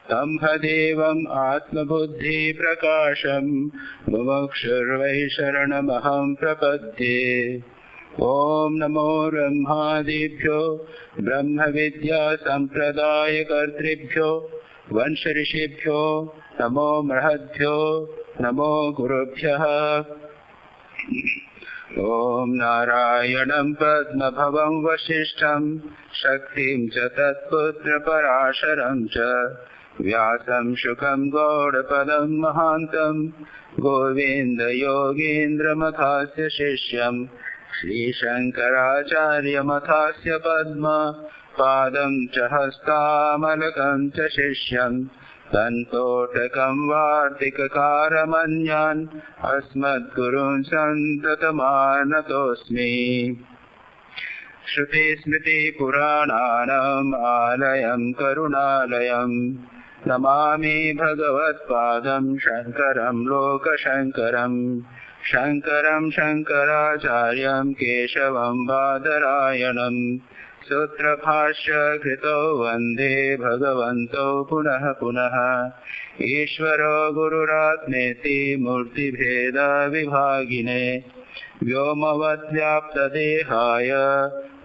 तम्भदेवम् आत्मबुद्धिप्रकाशम् मुमुक्षुर्वै शरणमहं प्रपद्ये। ॐ नमो ब्रह्मादिभ्यो ब्रह्मविद्यासम्प्रदायकर्तृभ्यो वंशऋषिभ्यो नमो महद्भ्यो नमो गुरुभ्यः। ॐ नारायणं पद्मभवं वसिष्ठं शक्तिं च तत्पुत्रपराशरं च व्यासं शुकं गौडपदं महान्तं गोविन्दयोगीन्द्रमथास्य शिष्यं श्रीशङ्कराचार्यमथास्य पद्म पादं च हस्तामलकं च शिष्यं तन्तोटकं वार्तिककारमन्यान् अस्मद्गुरून् सन्ततमानतोऽस्मि। श्रुतिस्मृतिपुराणानाम् आलयं करुणालयं नमामि भगवत्पादं शङ्करं लोकशङ्करं। शङ्करं शङ्कराचार्यं केशवं बादरायणं सूत्रभाष्य कृतौ वन्दे भगवन्तौ पुनः पुनः। ईश्वरो गुरुरात्मेति मूर्तिभेदविभागिने व्योमवद्व्याप्तदेहाय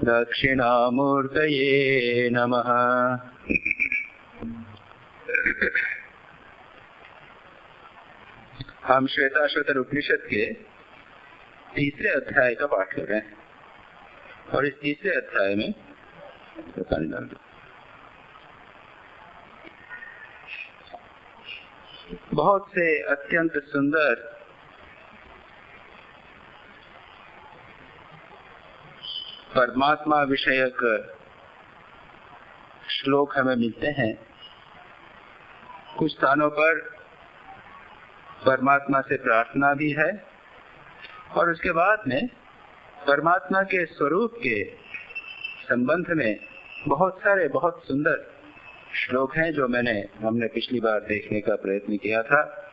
दक्षिणामूर्तये नमः। हम श्वेताश्वतर उपनिषद के तीसरे अध्याय का पाठ कर रहे हैं और इस तीसरे अध्याय में बहुत से अत्यंत सुंदर परमात्मा विषयक श्लोक हमें मिलते हैं। कुछ स्थानों पर परमात्मा से प्रार्थना भी है और उसके बाद में परमात्मा के स्वरूप के संबंध में बहुत सारे बहुत सुंदर श्लोक हैं जो हमने पिछली बार देखने का प्रयत्न किया था।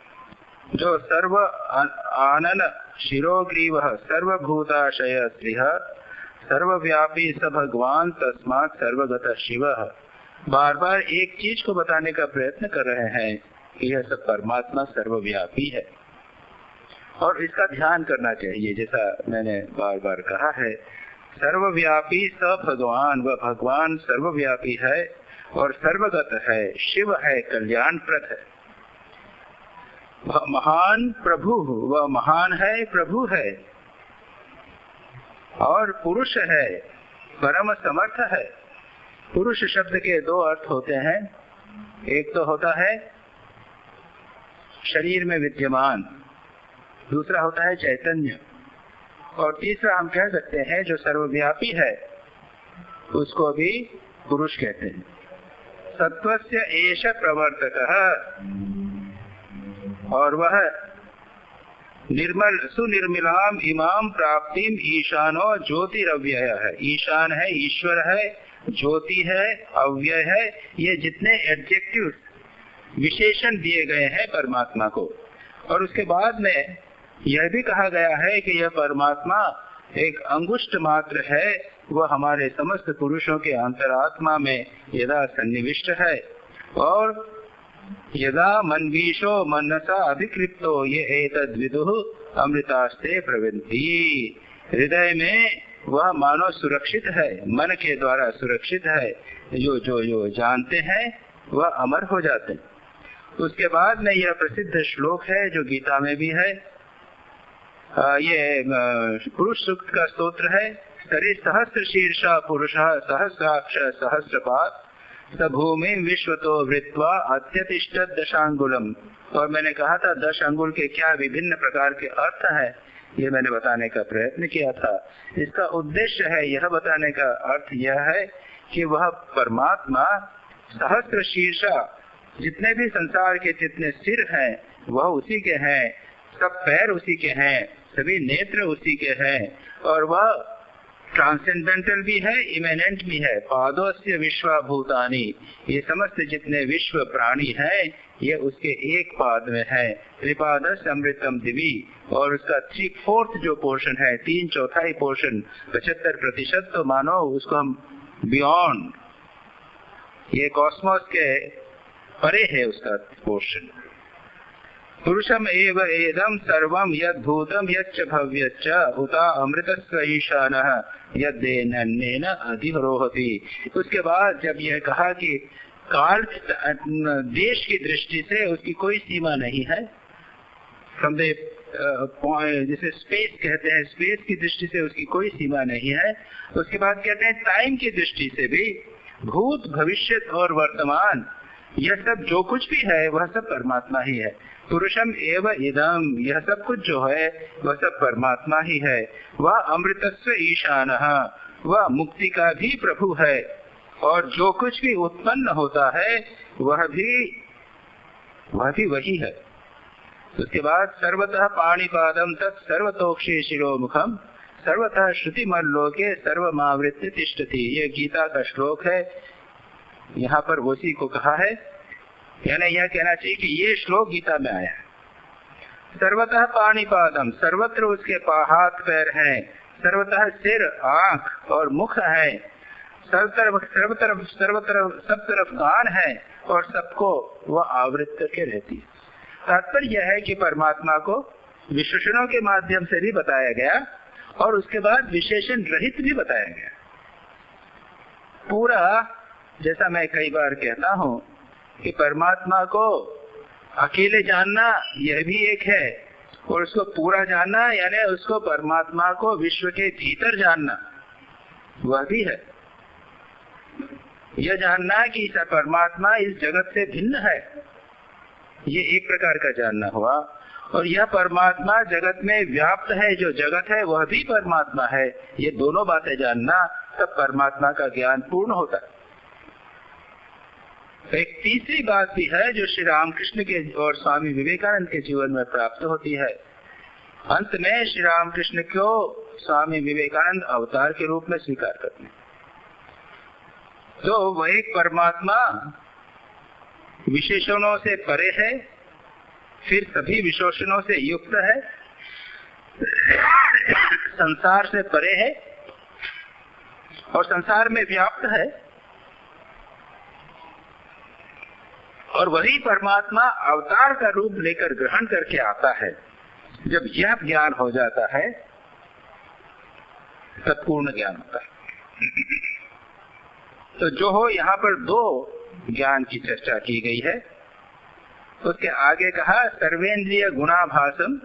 जो सर्व आनन शिरोग्रीवः सर्वभूताशय श्रीः सर्वव्यापी स भगवान तस्मात् सर्वगतः शिवः, बार बार एक चीज को बताने का प्रयत्न कर रहे हैं कि यह सब परमात्मा सर्वव्यापी है और इसका ध्यान करना चाहिए। जैसा मैंने बार बार कहा है, सर्वव्यापी स भगवान, वह भगवान सर्वव्यापी है और सर्वगत है, शिव है, कल्याणप्रद है। महान प्रभु, वह महान है, प्रभु है और पुरुष है, परम समर्थ है। पुरुष शब्द के दो अर्थ होते हैं, एक तो होता है शरीर में विद्यमान, दूसरा होता है चैतन्य और तीसरा हम कह सकते हैं जो सर्वव्यापी है उसको भी पुरुष कहते हैं। सत्वस्य एष प्रवर्तकः, और वह निर्मल सुनिर्मलाम इमाम प्राप्तिम ईशानो ज्योतिरव्यय है। ईशान है, ईश्वर है, ज्योति है, अव्यय है, ये जितने एडजेक्टिव विशेषण दिए गए हैं परमात्मा को। और उसके बाद में यह भी कहा गया है कि यह परमात्मा एक अंगुष्ठ मात्र है, वह हमारे समस्त पुरुषों के अंतरात्मा में यदा सन्निविष्ट है और यदा मनवीशो मनसा अभिकृप्तो ये एतद् विदुः अमृतास्ते प्रविन्ति, हृदय में वह मानो सुरक्षित है, मन के द्वारा सुरक्षित है। जो जानते हैं वह अमर हो जाते हैं। उसके बाद में यह प्रसिद्ध श्लोक है जो गीता में भी है, ये पुरुष सूक्त का स्तोत्र है। सरि सहस्र शीर्षा पुरुषः सहस्राक्ष सहस्रपाद स भूमि विश्वतो वृत्वा अत्यतिष्ठत् दशांगुलम। और मैंने कहा था 10 अंगुल के क्या विभिन्न प्रकार के अर्थ हैं, ये मैंने बताने का प्रयत्न किया था। इसका उद्देश्य है, यह बताने का अर्थ यह है कि वह परमात्मा सहस्र शीर्षा, जितने भी संसार के जितने सिर हैं वह उसी के हैं, सब पैर उसी के हैं, सभी नेत्र उसी के हैं और वह ट्रांसेंडेंटल भी है, इमेनेंट भी है। पादोस्य विश्वभूतानि, ये समस्त जितने विश्व प्राणी हैं ये उसके एक पाद में है। त्रिपादस अमृतम दिवी, और उसका 3/4 जो पोर्शन है, 3/4 पोर्शन 75% तो मानो उसको हम बियॉन्ड ये कॉस्मोस के परे है उसका पोर्शन। पुरुषम एव एदम सर्वम यद भूतम यच्च भव्यच्च उता अमृतस्व ईशानः यद्देनेन अधिरोहति। उसके बाद जब यह कहा कि काल देश की दृष्टि से उसकी कोई सीमा नहीं है, जिसे स्पेस कहते हैं, स्पेस की दृष्टि से उसकी कोई सीमा नहीं है। उसके बाद कहते हैं टाइम की दृष्टि से भी भूत भविष्य और वर्तमान यह सब जो कुछ भी है वह सब परमात्मा ही है। पुरुषम एव इदम, यह सब कुछ जो है वह सब परमात्मा ही है। वह अमृतस्व ईशानः, वह मुक्ति का भी प्रभु है, और जो कुछ भी उत्पन्न होता है वह भी वही है। उसके बाद सर्वतः पाणिपादम तत् सर्वतोक्षे शिरोमुखम सर्वतः श्रुतिमल्लोके सर्वमावृत्य तिष्ठति। ये गीता का श्लोक है, यहाँ पर उसी को कहा है। यानी यह कहना चाहिए कि ये श्लोक गीता में आया है। सर्वतः पाणिपादम, सर्वत्र उसके हाथ पैर हैं, सर्वतः सिर आंख और मुख है, सब तरफ कान है, और सबको वह आवृत करके रहती है। तात्पर्य यह है कि परमात्मा को विशेषणों के माध्यम से भी बताया गया और उसके बाद विशेषण रहित भी बताया गया। पूरा, जैसा मैं कई बार कहता हूँ कि परमात्मा को अकेले जानना यह भी एक है, और उसको पूरा जानना यानी उसको परमात्मा को विश्व के भीतर जानना वह भी है। यह जानना कि परमात्मा इस जगत से भिन्न है, ये एक प्रकार का जानना हुआ। और यह परमात्मा जगत में व्याप्त है, जो जगत है वह भी परमात्मा है, ये दोनों बातें जानना, तब परमात्मा का ज्ञान पूर्ण होता है। एक तीसरी बात भी है जो श्री रामकृष्ण के और स्वामी विवेकानंद के जीवन में प्राप्त होती है। अंत में श्री रामकृष्ण को स्वामी विवेकानंद अवतार के रूप में स्वीकार करते हैं। तो वह एक परमात्मा विशेषणों से परे है, फिर सभी विशेषणों से युक्त है, संसार से परे है और संसार में व्याप्त है, और वही परमात्मा अवतार का रूप लेकर ग्रहण करके आता है। जब यह ज्ञान हो जाता है तब पूर्ण ज्ञान होता है। तो जो हो, यहाँ पर दो ज्ञान की चर्चा की गई है। उसके आगे कहा सर्वेंद्रिय गुणाभासम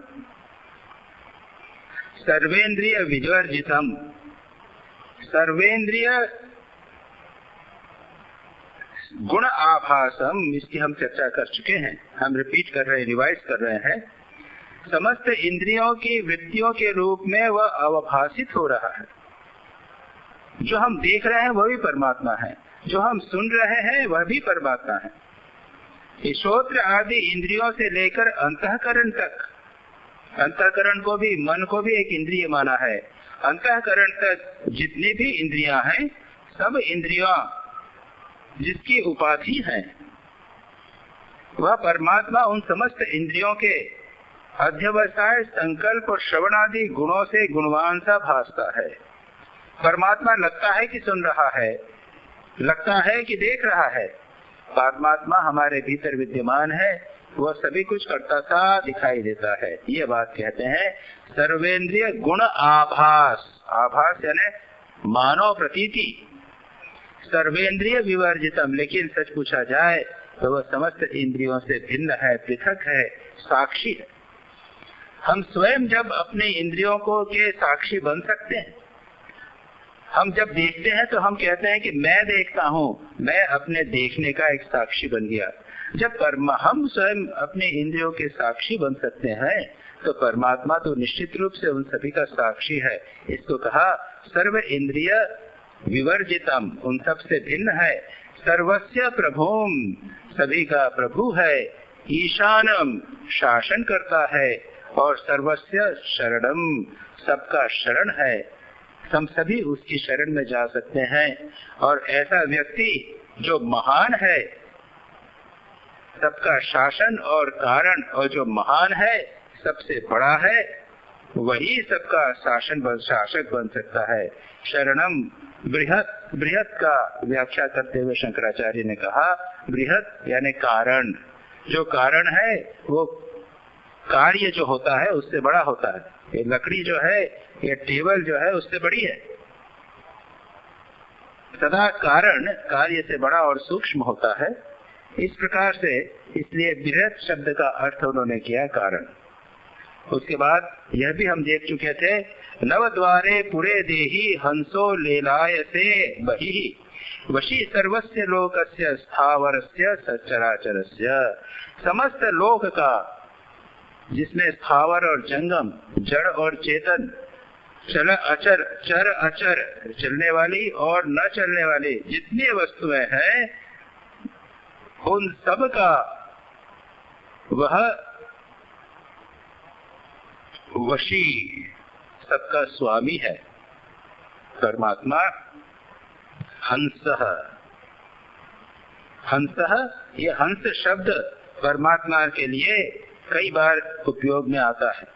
सर्वेंद्रिय विवर्जितम। सर्वेंद्रिय गुण आभासम, इसकी हम चर्चा कर चुके हैं, हम रिपीट कर रहे हैं, रिवाइज कर रहे हैं। समस्त इंद्रियों की वृत्तियों के रूप में वह अवभाषित हो रहा है। जो हम देख रहे हैं वह भी परमात्मा है, जो हम सुन रहे हैं वह भी परमात्मा है। श्रोत्र आदि इंद्रियों से लेकर अंतःकरण तक, अंतःकरण को भी, मन को भी एक इंद्रिय माना है। अंतःकरण तक जितनी भी इंद्रियां हैं, सब इंद्रियां जिसकी उपाधि है वह परमात्मा उन समस्त इंद्रियों के अध्यवसाय, संकल्प और श्रवण आदि गुणों से गुणवान सा भासता है। परमात्मा लगता है कि सुन रहा है, लगता है कि देख रहा है। परमात्मा हमारे भीतर विद्यमान है, वह सभी कुछ करता सा दिखाई देता है। ये बात कहते हैं सर्वेंद्रिय गुण आभास। आभास यानी मानव प्रतीति। सर्वेंद्रिय विवर्जितम, लेकिन सच पूछा जाए तो वह समस्त इंद्रियों से भिन्न है, पृथक है, साक्षी है। हम स्वयं जब अपने इंद्रियों को के साक्षी बन सकते हैं, हम जब देखते हैं तो हम कहते हैं कि मैं देखता हूँ, मैं अपने देखने का एक साक्षी बन गया। जब हम स्वयं अपने इंद्रियों के साक्षी बन सकते हैं तो परमात्मा तो निश्चित रूप से उन सभी का साक्षी है। इसको कहा सर्व इंद्रिय विवर्जितम, उन सब से भिन्न है। सर्वस्य प्रभुम, सभी का प्रभु है। ईशानम, शासन करता है। और सर्वस्य शरणम, सबका शरण है। हम सभी उसकी शरण में जा सकते हैं। और ऐसा व्यक्ति जो महान है, सबका शासन और कारण, और जो महान है, सबसे बड़ा है, वही सबका शासक बन सकता है। शरणम बृहत, बृहत का व्याख्या करते हुए शंकराचार्य ने कहा बृहत यानी कारण, जो कारण है वो कार्य जो होता है उससे बड़ा होता है। ये लकड़ी जो है, ये टेबल जो है उससे बड़ी है, तथा कारण कार्य से बड़ा और सूक्ष्म होता है। इस प्रकार से इसलिए बृहत शब्द का अर्थ उन्होंने किया कारण। उसके बाद यह भी हम देख चुके थे, नवद्वारे पुरे देहि हंसो लेलायसे बहि वशी सर्वस्य लोकस्य स्थावरस्य सचराचरस्य। समस्त लोक का, जिसमें स्थावर और जंगम, जड़ और चेतन, चल अचर, चर अचर, चलने वाली और न चलने वाली जितनी वस्तुएं हैं, उन सब का वह वशी, सबका स्वामी है परमात्मा। हंसः, हंसः, ये हंस शब्द परमात्मा के लिए कई बार उपयोग में आता है।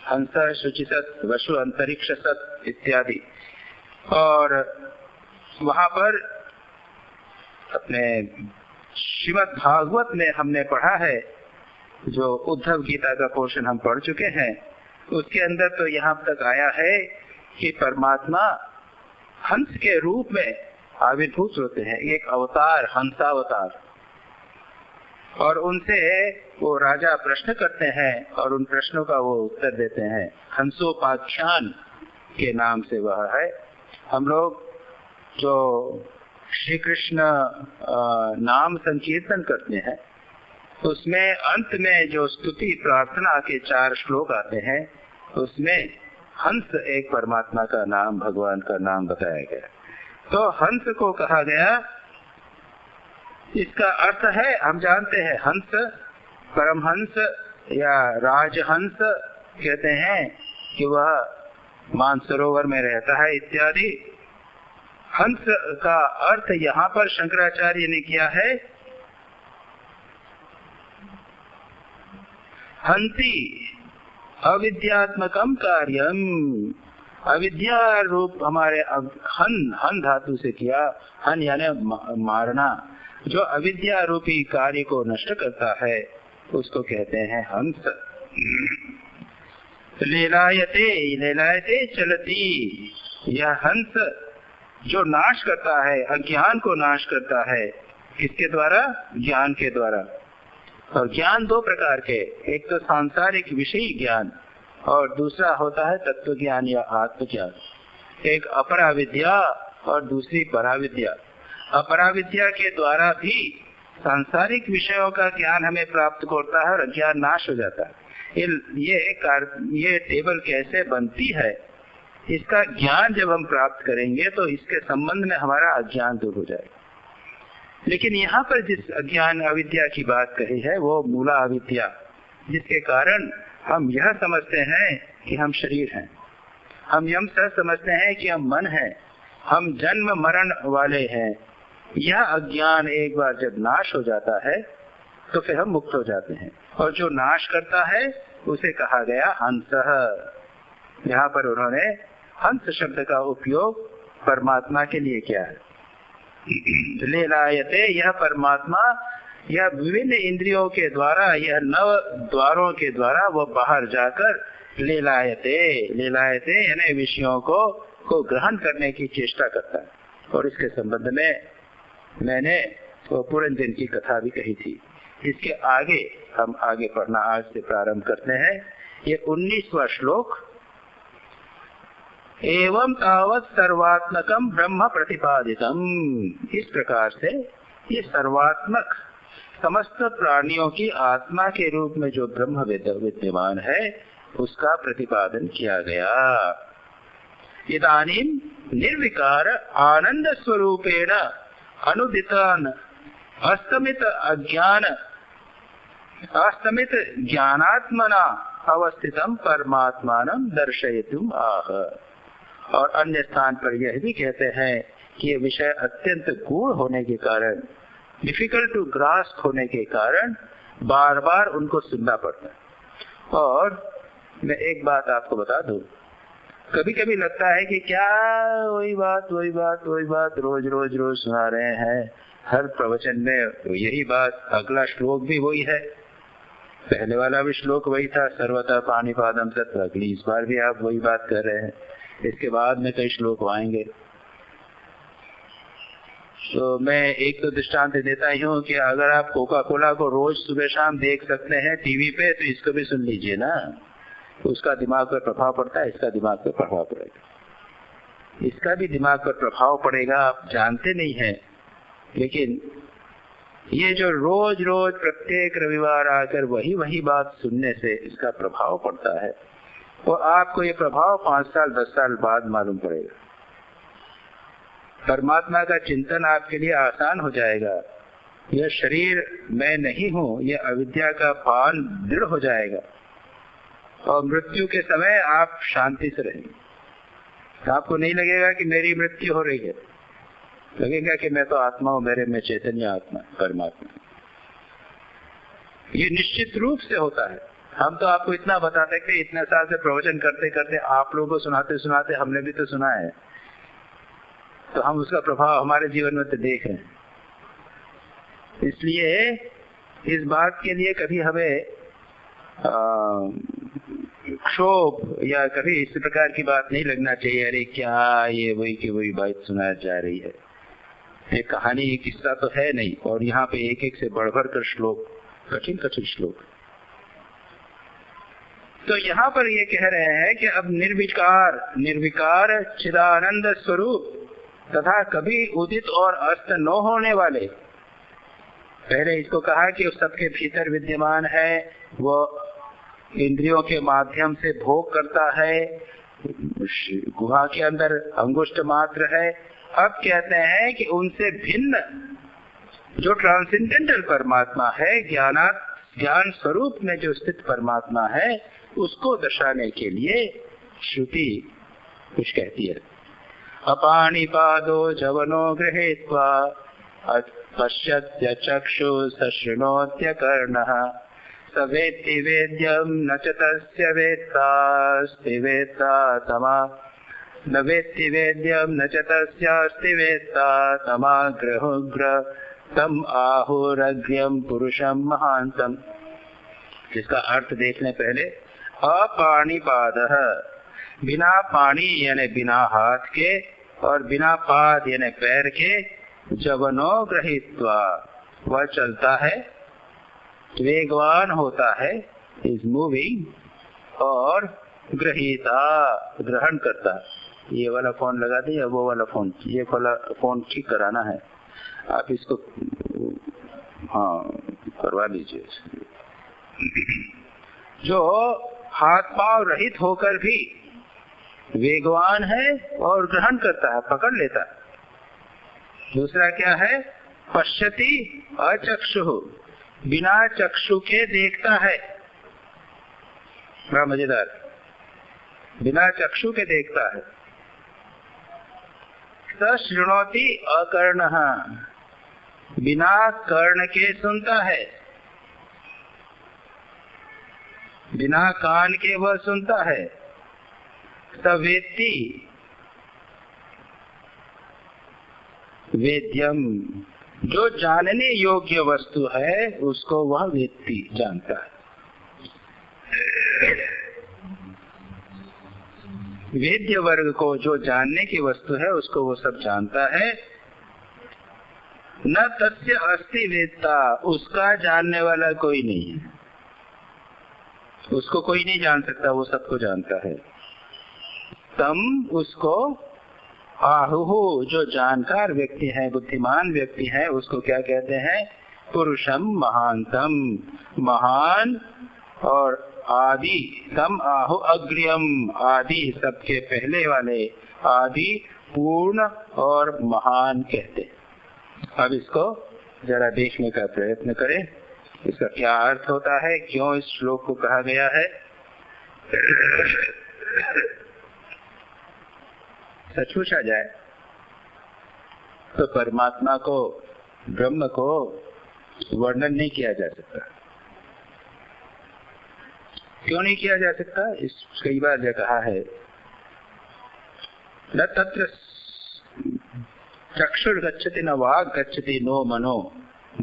हंस, शुचिसत, वशु, अंतरिक्ष सत इत्यादि। और वहां पर अपने श्रीमद् भागवत में हमने पढ़ा है, जो उद्धव गीता का पोर्शन हम पढ़ चुके हैं, उसके अंदर तो यहाँ तक आया है कि परमात्मा हंस के रूप में आविर्भूत होते हैं, एक अवतार, हंसावतार। और उनसे वो राजा प्रश्न करते हैं और उन प्रश्नों का वो उत्तर देते हैं। हंसोपाख्यान के नाम से वह है। हम लोग जो श्री कृष्ण नाम संकीर्तन करते हैं, उसमें अंत में जो स्तुति प्रार्थना के 4 श्लोक आते हैं, उसमें हंस एक परमात्मा का नाम, भगवान का नाम बताया गया। तो हंस को कहा गया, इसका अर्थ है, हम जानते हैं हंस, परमहंस या राजहंस कहते हैं कि वह मानसरोवर में रहता है इत्यादि। हंस का अर्थ यहाँ पर शंकराचार्य ने किया है हंसी अविद्यात्मकम कार्यम। अविद्या रूप हमारे हन धातु से किया, हन यानी मारना, जो अविद्या रूपी कार्य को नष्ट करता है उसको कहते हैं हंस। लेलायते, लेलायते चलती, यह हंस जो नाश करता है, अज्ञान को नाश करता है। किसके द्वारा? ज्ञान के द्वारा। और ज्ञान 2 प्रकार के, एक तो सांसारिक विषयी ज्ञान और दूसरा होता है तत्व ज्ञान या आत्मज्ञान। एक अपराविद्या और दूसरी पराविद्या। अपराविद्या के द्वारा भी सांसारिक विषयों का ज्ञान हमें प्राप्त होता है और अज्ञान नाश हो जाता है। ये टेबल कैसे बनती है, इसका ज्ञान जब हम प्राप्त करेंगे तो इसके संबंध में हमारा अज्ञान दूर हो जाएगा। लेकिन यहाँ पर जिस अज्ञान अविद्या की बात कही है वो मूला अविद्या, जिसके कारण हम यह समझते हैं कि हम शरीर हैं, हम यह समझते हैं कि हम मन हैं, हम जन्म मरण वाले हैं। यह अज्ञान एक बार जब नाश हो जाता है तो फिर हम मुक्त हो जाते हैं। और जो नाश करता है उसे कहा गया हंसः। यहाँ पर उन्होंने हंस शब्द का उपयोग परमात्मा के लिए किया है। लेलायते, यह परमात्मा, यह विभिन्न इंद्रियों के द्वारा, यह 9 द्वारों के द्वारा वो बाहर जाकर लेलायते, लेलायते यानी विषयों को ग्रहण करने की चेष्टा करता है। और इसके संबंध में मैंने वो पुरंजन की कथा भी कही थी। इसके आगे हम आगे पढ़ना आज से प्रारंभ करते हैं। ये 19वां श्लोक। एवं तावत् सर्वात्मकम ब्रह्म प्रतिपादितम। इस प्रकार से ये सर्वात्मक, समस्त प्राणियों की आत्मा के रूप में जो ब्रह्म विद्यमान है उसका प्रतिपादन किया गया। इदानीं निर्विकार आनंद स्वरूपेण अनुदितान अस्तमित ज्ञानात्मना अवस्थितम परमात्मानं दर्शयितुम आह। और अन्य स्थान पर यह भी कहते हैं कि ये विषय अत्यंत गूढ़ होने के कारण, डिफिकल्ट टू ग्रास्प होने के कारण बार बार उनको सुनना पड़ता है। और मैं एक बात आपको बता दूं, कभी कभी लगता है कि क्या वही बात रोज रोज रोज सुना रहे हैं, हर प्रवचन में यही बात, अगला श्लोक भी वही है, पहले वाला भी श्लोक वही था, सर्वतः पाणिपादम तत्र, अगली इस बार भी आप वही बात कर रहे हैं, इसके बाद में कई श्लोक आएंगे। तो मैं एक तो दृष्टांत देता ही हूँ कि अगर आप कोका कोला को रोज सुबह शाम देख सकते हैं टीवी पे, तो इसको भी सुन लीजिए ना, उसका दिमाग पर प्रभाव पड़ता है, इसका दिमाग पर प्रभाव पड़ेगा, इसका भी दिमाग पर प्रभाव पड़ेगा, आप जानते नहीं है। लेकिन ये जो रोज रोज प्रत्येक रविवार आकर वही बात सुनने से इसका प्रभाव पड़ता है, तो आपको ये प्रभाव 5 साल 10 साल बाद मालूम पड़ेगा। परमात्मा का चिंतन आपके लिए आसान हो जाएगा, यह शरीर मैं नहीं हूँ, यह अविद्या का भान दृढ़ हो जाएगा, और मृत्यु के समय आप शांति से रहेंगे। आपको नहीं लगेगा कि मेरी मृत्यु हो रही है, लगेगा कि मैं तो आत्मा हूं, मेरे में चैतन्य आत्मा परमात्मा। ये निश्चित रूप से होता है। हम तो आपको इतना बताते कि इतने साल से प्रवचन करते करते आप लोगों को सुनाते सुनाते हमने भी तो सुना है, तो हम उसका प्रभाव हमारे जीवन में तो देख रहे हैं। इसलिए इस बात के लिए कभी हमें क्षोभ या कभी इस प्रकार की बात नहीं लगना चाहिए, अरे क्या ये वही की वही बात सुनाया जा रही है। ये कहानी एक किस्सा तो है नहीं, और यहाँ पे एक एक से बढ़ बढ़ कर श्लोक, कठिन कठिन श्लोक। तो यहाँ पर ये कह रहे हैं कि अब निर्विकार चिदानंद स्वरूप तथा कभी उदित और अस्त न होने वाले, पहले इसको कहा कि उस सबके भीतर विद्यमान है, वो इंद्रियों के माध्यम से भोग करता है, गुहा के अंदर अंगुष्ठ मात्र है। अब कहते हैं कि उनसे भिन्न जो ट्रांसेंडेंटल परमात्मा है, ज्ञान स्वरूप में जो स्थित परमात्मा है, उसको दर्शाने के लिए श्रुति कुछ कहती है। अपाणिपादो जवनो गृहीत्वा पश्यत्य चक्षु सशृणोत्य कर्णः स वेत्ति वेद्यं न च तस्य वेत्तास्ति वेत्ता तमा न वेत्ति वेद्यं न च तस्यास्ति वेत्ता तमाग्रहुग्र तम आहुरग्र्यं पुरुषं महान्तं। जिसका अर्थ देखने पहले, अपाणिपादः, बिना पानी यानी बिना हाथ के और बिना पाद यानी पैर के, जवनो गृहीत्वा, वह चलता है, वेगवान होता है, इज मूविंग, और गृहीता ग्रहण करता। ये वाला फोन लगा दिए, वो वाला फोन, ये वाला फोन ठीक कराना है, आप इसको हाँ करवा लीजिए। जो हाथ पांव रहित होकर भी वेगवान है और ग्रहण करता है, पकड़ लेता है। दूसरा क्या है, पश्यति अचक्षु, बिना चक्षु के देखता है, बड़ा मजेदार, बिना चक्षु के देखता है। सशृणोति अकर्णः, बिना कर्ण के सुनता है, बिना कान के वह सुनता है। सवेत्ति, वेद्यम, जो जानने योग्य वस्तु है उसको वह वेत्ति जानता है। वेद्य वर्ग को जो जानने की वस्तु है उसको वो सब जानता है। न तस्य अस्ति वेत्ता, उसका जानने वाला कोई नहीं है, उसको कोई नहीं जान सकता, वो सबको जानता है। तम, उसको, आहुहु, जो जानकार व्यक्ति है, बुद्धिमान व्यक्ति है, उसको क्या कहते हैं, पुरुषम महानतम, महान और आदि, तम आहु अग्र्यम, आदि सबके पहले वाले, आदि पूर्ण और महान कहते हैं। अब इसको जरा देखने का प्रयत्न करें, इसका क्या अर्थ होता है, क्यों इस श्लोक को कहा गया है। सच पूछा जाए तो परमात्मा को, ब्रह्म को वर्णन नहीं किया जा सकता। क्यों नहीं किया जा सकता, इस कई बार जो कहा है न तत्र चक्षुर गच्छति न वाग गच्छति नो मनो,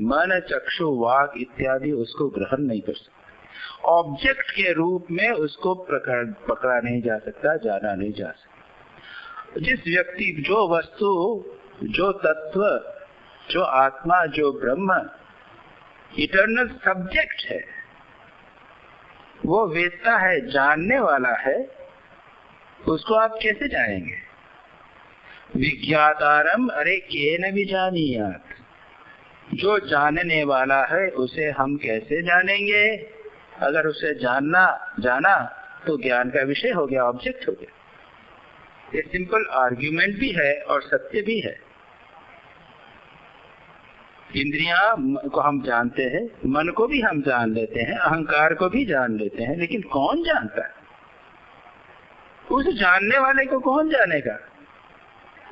मन चक्षु वाग इत्यादि उसको ग्रहण नहीं कर सकता, ऑब्जेक्ट के रूप में उसको पकड़ा नहीं जा सकता, जाना नहीं जा सकता। जिस व्यक्ति, जो वस्तु, जो तत्व, जो आत्मा, जो ब्रह्म इटर्नल सब्जेक्ट है, वो वेदता है, जानने वाला है, उसको आप कैसे जानेंगे? विज्ञातारम अरे केन विजानीयात, जो जानने वाला है उसे हम कैसे जानेंगे? अगर उसे जाना तो ज्ञान का विषय हो गया, ऑब्जेक्ट हो गया। ये सिंपल आर्ग्यूमेंट भी है और सत्य भी है। इंद्रियां को हम जानते हैं, मन को भी हम जान लेते हैं, अहंकार को भी जान लेते हैं, लेकिन कौन जानता है? उस जानने वाले को कौन जानेगा?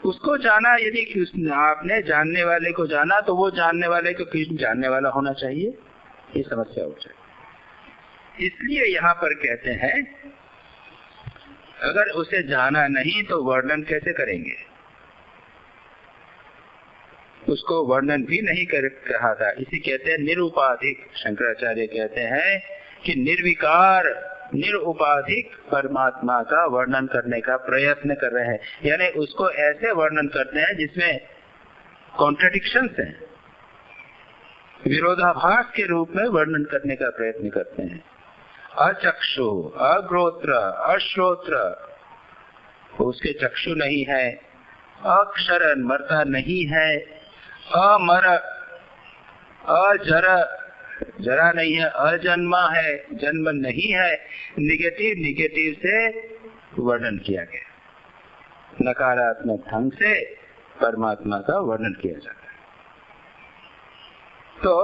उसको जाना, यदि आपने जानने वाले को जाना तो वो जानने वाले को किस जानने वाला होना चाहिए, ये समस्या हो जाए। इसलिए यहाँ पर कहते हैं अगर उसे जाना नहीं तो वर्णन कैसे करेंगे? उसको वर्णन भी नहीं कर रहा था। इसी कहते हैं निरुपाधिक। शंकराचार्य कहते हैं कि निर्विकार निरुपाधिक परमात्मा का वर्णन करने का प्रयत्न कर रहे हैं, यानी उसको ऐसे वर्णन करते हैं जिसमें कॉन्ट्रडिक्शंस हैं, विरोधाभास के रूप में वर्णन करने का प्रयत्न करते हैं। अचक्षु, अग्रोत्र, अश्रोत्र, उसके चक्षु नहीं है। अक्षरन, मरता नहीं है। अमर, अजर, जरा नहीं है। अजन्मा है, जन्म नहीं है। निगेटिव से वर्णन किया गया, नकारात्मक ढंग से परमात्मा का वर्णन किया जाता है। तो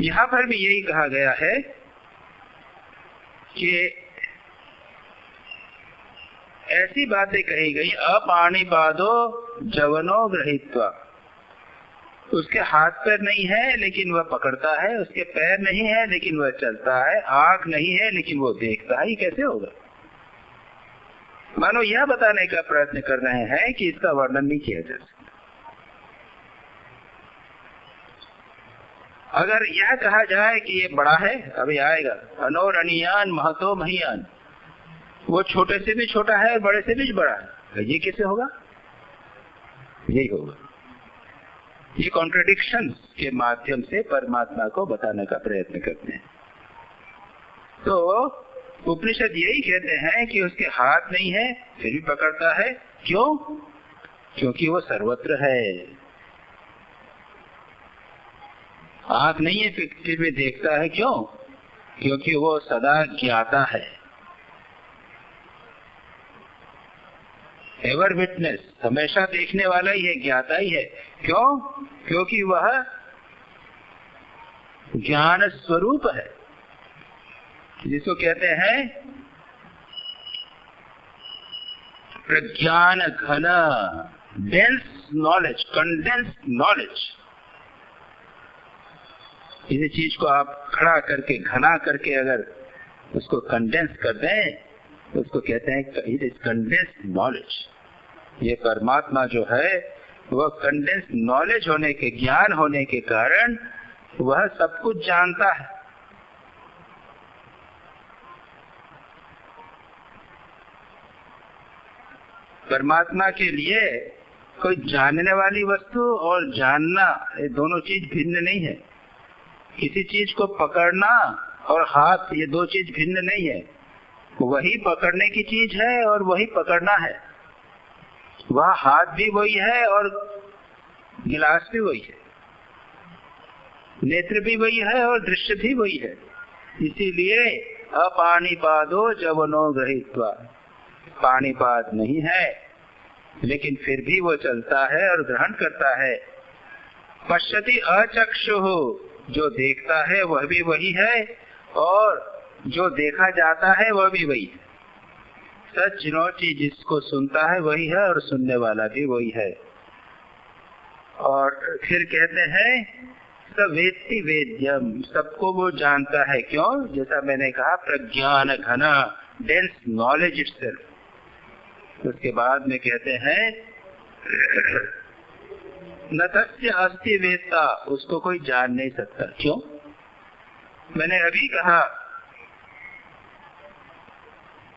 यहाँ पर भी यही कहा गया है कि ऐसी बातें कही गई, अपाणिपादो जवनो गृहीत्वा, उसके हाथ पैर नहीं है लेकिन वह पकड़ता है, उसके पैर नहीं है लेकिन वह चलता है, आंख नहीं है लेकिन वो देखता है, ये कैसे होगा? मानो यह बताने का प्रयत्न कर रहे हैं कि इसका वर्णन नहीं किया जा सकता। अगर यह कहा जाए कि ये बड़ा है, अभी आएगा, अनोरणीयान महतो महियान, वो छोटे से भी छोटा है और बड़े से भी बड़ा है, ये कैसे होगा? यही होगा। ये कॉन्ट्रडिक्शन के माध्यम से परमात्मा को बताने का प्रयत्न करते हैं। तो उपनिषद यही कहते हैं कि उसके हाथ नहीं है फिर भी पकड़ता है। क्यों? क्योंकि वो सर्वत्र है। आंख नहीं है फिर भी देखता है। क्यों? क्योंकि वो सदा ज्ञाता है, एवर विटनेस, हमेशा देखने वाला ही है, ज्ञाता ही है। क्यों? क्योंकि वह ज्ञान स्वरूप है, जिसको कहते हैं प्रज्ञान घन, डेंस नॉलेज, कंडेंस्ड नॉलेज। किसी चीज को आप खड़ा करके, घना करके अगर उसको कंडेंस कर दें, उसको कहते हैं इट इज कंडेंस्ड नॉलेज। ये परमात्मा जो है वह कंडेंस्ड नॉलेज होने के, ज्ञान होने के कारण वह सब कुछ जानता है। परमात्मा के लिए कोई जानने वाली वस्तु और जानना, ये दोनों चीज भिन्न नहीं है। किसी चीज को पकड़ना और हाथ, ये दो चीज भिन्न नहीं है। वही पकड़ने की चीज है और वही पकड़ना है। वह हाथ भी वही है और गिलास भी वही है, नेत्र भी वही है और दृश्य भी वही है। इसीलिए अपाणिपादो जवनो गृहीत्वा, पाणिपाद नहीं है लेकिन फिर भी वो चलता है और ग्रहण करता है। पश्यति अचक्षुः, जो देखता है वह भी वही है और जो देखा जाता है वह भी वही है। सच नोटी, जिसको सुनता है वही है और सुनने वाला भी वही है। और फिर कहते हैं सब वेत्ति वेद्यम, सबको वो जानता है। क्यों? जैसा मैंने कहा, प्रज्ञान घना, डेंस नॉलेज इटसेल्फ, उसके बाद में कहते हैं न तस्य अस्ति वेत्ता, उसको कोई जान नहीं सकता। क्यों? मैंने अभी कहा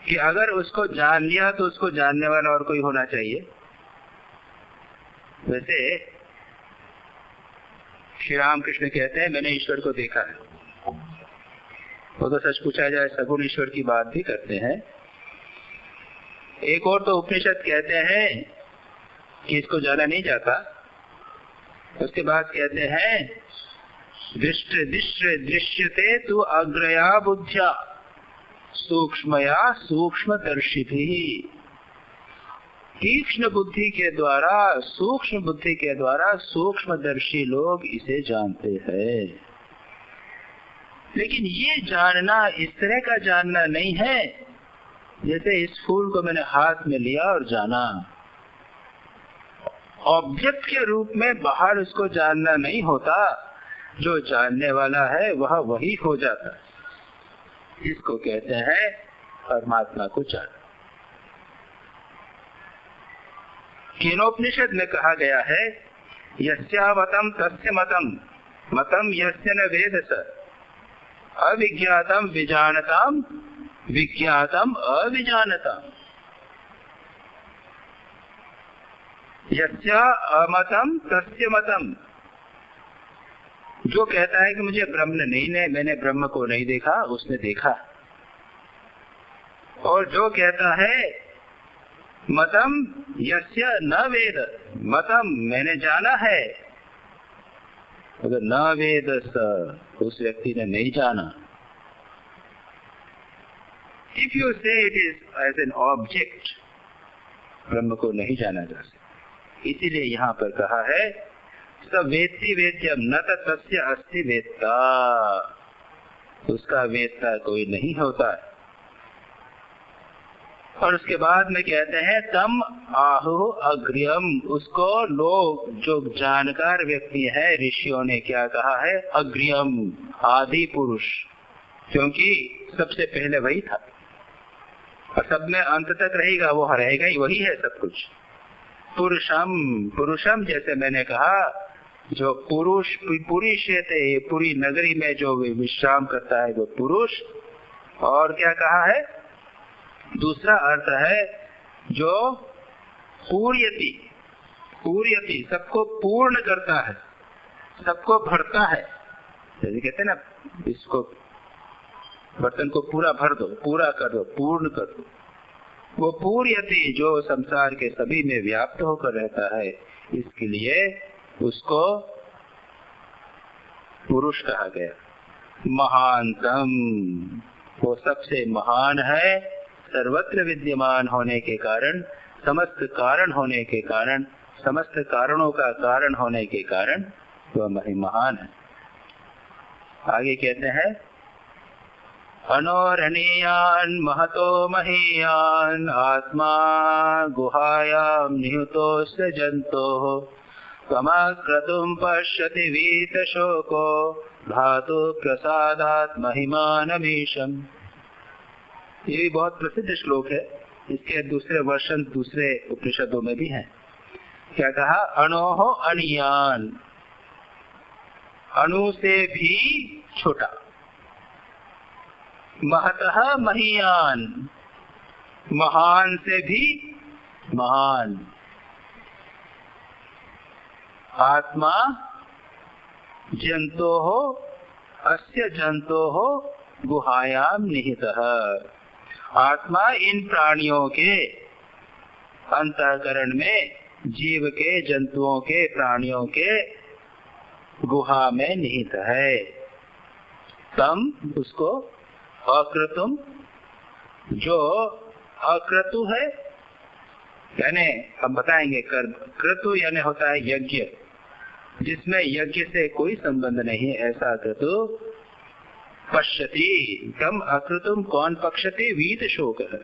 कि अगर उसको जान लिया तो उसको जानने वाला और कोई होना चाहिए। वैसे श्री रामकृष्ण कहते हैं मैंने ईश्वर को देखा है, वो तो सच पूछा जाए सगुण ईश्वर की बात भी करते हैं। एक और तो उपनिषद कहते हैं कि इसको जाना नहीं जाता। उसके बाद कहते हैं दृश्यते तु अग्रया बुद्ध्या सूक्ष्मया सूक्ष्मदर्शी भी। तीक्ष्ण बुद्धि के द्वारा, सूक्ष्म बुद्धि के द्वारा सूक्ष्मदर्शी लोग इसे जानते हैं। लेकिन ये जानना इस तरह का जानना नहीं है जैसे इस फूल को मैंने हाथ में लिया और जाना। ऑब्जेक्ट के रूप में बाहर उसको जानना नहीं होता, जो जानने वाला है वह वही हो जाता है। इसको कहते हैं परमात्मा को जानना। केनोपनिषद में कहा गया है यस्यावतम तस्य मतम, मतम यस्य न वेद स, अविज्ञातम विजानताम, विज्ञातम अविजानताम। यस्या अमतम तस्य मतम, जो कहता है कि मुझे ब्रह्म नहीं है, मैंने ब्रह्म को नहीं देखा, उसने देखा। और जो कहता है मतम यस्य न वेद, मतम मैंने जाना है, अगर न वेद उस व्यक्ति ने नहीं जाना। If you say it is as an object, ब्रह्म को नहीं जाना जा सकता। इसीलिए यहाँ पर कहा है स वेत्ति वेद्यम न तस्य अस्ति वेत्ता, उसका वेत्ता कोई नहीं होता है। और उसके बाद में कहते हैं तम आहु अग्र्यम, उसको लोग जो जानकार व्यक्ति है ऋषियों ने क्या कहा है, अग्र्यम, आदि पुरुष, क्योंकि सबसे पहले वही था और सब में अंत तक रहेगा, वो रहेगा ही, वही है सब कुछ। पुरुषम, पुरुषम जैसे मैंने कहा जो पुरुष पूरी क्षेत्र पूरी नगरी में जो विश्राम करता है वो पुरुष। और क्या कहा है, दूसरा अर्थ है जो पूर्यति, पूर्यति सबको पूर्ण करता है, सबको भरता है। जैसे कहते हैं ना, इसको बर्तन को पूरा भर दो, पूरा कर दो, पूर्ण कर दो। वो पूर्यति जो संसार के सभी में व्याप्त होकर रहता है, इसके लिए उसको पुरुष कहा गया। महानतम, वो सबसे महान है, सर्वत्र विद्यमान होने के कारण, समस्त कारण होने के कारण, समस्त कारणों का कारण होने के कारण वह महान है। आगे कहते हैं अनोरणीयान महतो महीयान आत्मा गुहायाम निहितोऽस्य जन्तोः तमक्रतुं पश्यति वीत शोको धातु प्रसादात् महिमानमीशम्। ये भी बहुत प्रसिद्ध श्लोक है, इसके दूसरे वर्षन दूसरे उपनिषदों में भी हैं। क्या कहा, अणोहो अणियान, अणु से भी छोटा, महतः महीयान, महान से भी महान, आत्मा जंतोः अस्य जंतोः गुहायाम निहितः, आत्मा इन प्राणियों के अंतःकरण में, जीव के, जंतुओं के, प्राणियों के गुहा में निहित है। तम, उसको अक्रतुम, जो अक्रतु है, यानी हम बताएंगे क्रतु यानी होता है यज्ञ, जिसमें यज्ञ से कोई संबंध नहीं, ऐसा क्रतु पश्यति, कम अकृतुम कौन पक्षति, वीत शोक है,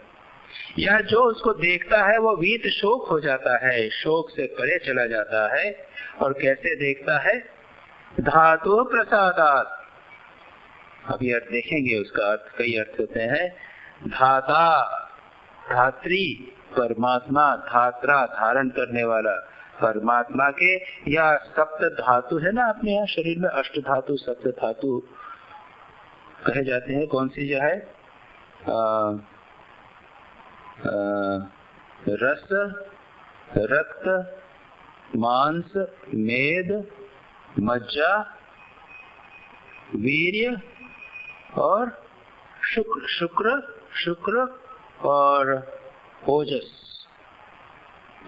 या जो उसको देखता है वो वीत शोक हो जाता है, शोक से परे चला जाता है। और कैसे देखता है, धातु प्रसादात, अभी अर्थ देखेंगे, उसका अर्थ कई अर्थ होते हैं। धाता, धात्री परमात्मा धात्रा धारण करने वाला परमात्मा के, या सप्त धातु है ना अपने यहाँ शरीर में, अष्ट धातु सप्त धातु कहे जाते हैं। कौन सी जो है रस, रक्त, मांस, मेद, मज्जा, वीर्य और शुक्र, शुक्र शुक्र और ओजस,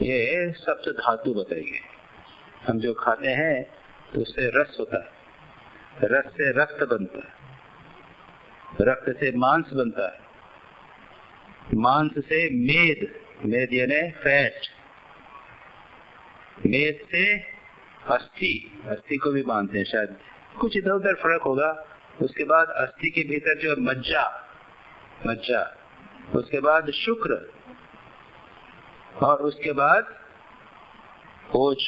ये सप्त धातु बताई गई। हम जो खाते हैं तो उससे रस होता है, रस से रक्त बनता है, रक्त से मांस बनता है, मांस से मेद, मेद यानी फैट, मेद से अस्थि, अस्थि को भी मानते हैं शायद, कुछ इधर उधर फर्क होगा। उसके बाद अस्थि के भीतर जो मज्जा, मज्जा, उसके बाद शुक्र और उसके बाद ओज,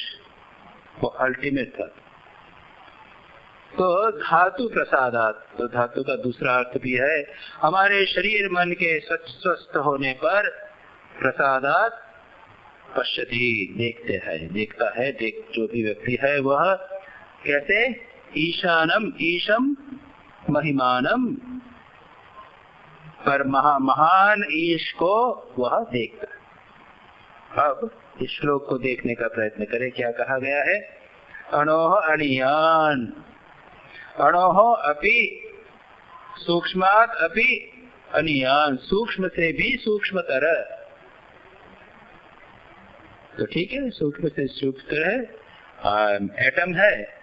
वो अल्टीमेट था। तो धातु प्रसादात, तो धातु का दूसरा अर्थ भी है हमारे शरीर मन के स्वस्थ होने पर, प्रसादात पश्यति, देखते है, देखता है, जो भी व्यक्ति है वह कैसे, ईशानम, ईशम महिमानम, पर महान ईश को वह देखता है। अब इस श्लोक को देखने का प्रयत्न करें, क्या कहा गया है, अणोह अणियान, अणोह अपि सूक्ष्मात् अपि अणियान, सूक्ष्म से भी सूक्ष्मतर। तो ठीक है, सूक्ष्म से सूक्ष्मतर है, एटम है,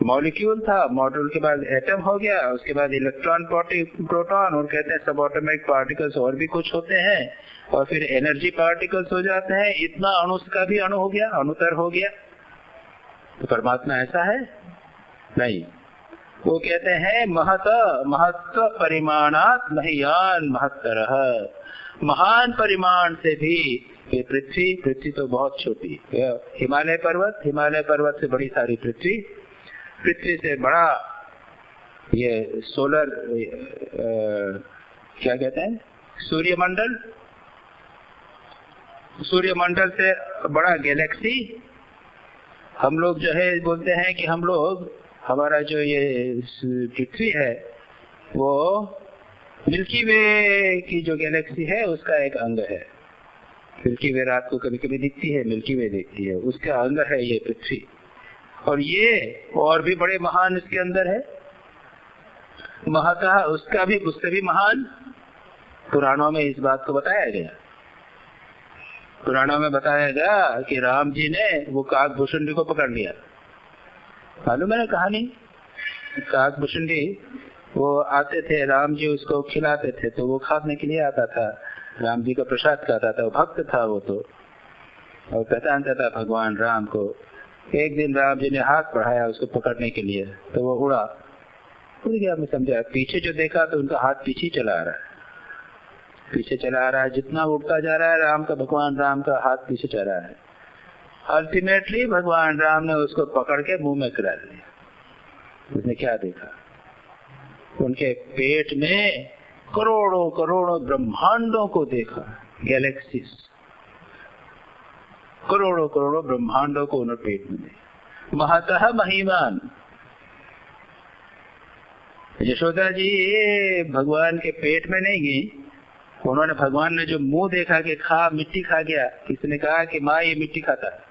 मॉलिक्यूल था, मॉड्यूल के बाद एटम हो गया, उसके बाद इलेक्ट्रॉन, प्रोटॉन, और कहते हैं सब एटॉमिक पार्टिकल्स और भी कुछ होते हैं, और फिर एनर्जी पार्टिकल्स हो जाते हैं। इतना अणु का भी अणु हो गया, अणुतर हो गया। तो परमात्मा ऐसा है नहीं, वो कहते हैं महत्व परिमाणात महियान महत्तरः, महान परिमाण से भी ये पृथ्वी, पृथ्वी तो बहुत छोटी, हिमालय पर्वत से बड़ी सारी पृथ्वी, पृथ्वी से बड़ा ये सोलर क्या कहते हैं, सूर्यमंडल, सूर्यमंडल से बड़ा गैलेक्सी। हम लोग जो है बोलते हैं कि हम लोग, हमारा जो ये पृथ्वी है वो मिल्की वे की जो गैलेक्सी है उसका एक अंग है। मिल्की वे रात को कभी कभी दिखती है, मिल्की वे दिखती है, उसका अंग है ये पृथ्वी। और ये और भी बड़े महान इसके अंदर है, महतः उसका भी, उससे भी महान। पुराणों में इस बात को बताया गया, पुराणों में बताया गया कि राम जी ने वो काकभूषुंडी को पकड़ लिया। मालूम है कहानी, काकभूषुंडी वो आते थे, राम जी उसको खिलाते थे, तो वो खाने के लिए आता था, राम जी का प्रसाद खाता था, वो भक्त था वो तो, और पहचानता था भगवान राम को। एक दिन राम जी ने हाथ बढ़ाया उसको पकड़ने के लिए, तो वो उड़ गया। मैं समझा, पीछे जो देखा तो उनका हाथ पीछे चला आ रहा है, पीछे चला आ रहा है, जितना उड़ता जा रहा है राम का, भगवान राम का हाथ पीछे चला रहा है। अल्टीमेटली भगवान राम ने उसको पकड़ के मुंह में गिरा दिया। उसने क्या देखा, उनके पेट में करोड़ों करोड़ों ब्रह्मांडों को देखा, गैलेक्सीज, करोड़ों करोड़ों ब्रह्मांडों को उन्होंने पेट में देखा। महतः महिमान, यशोदा जी भगवान के पेट में नहीं गई, उन्होंने, भगवान ने जो मुंह देखा कि खा, मिट्टी खा गया, किसने कहा कि माँ ये मिट्टी खाता है,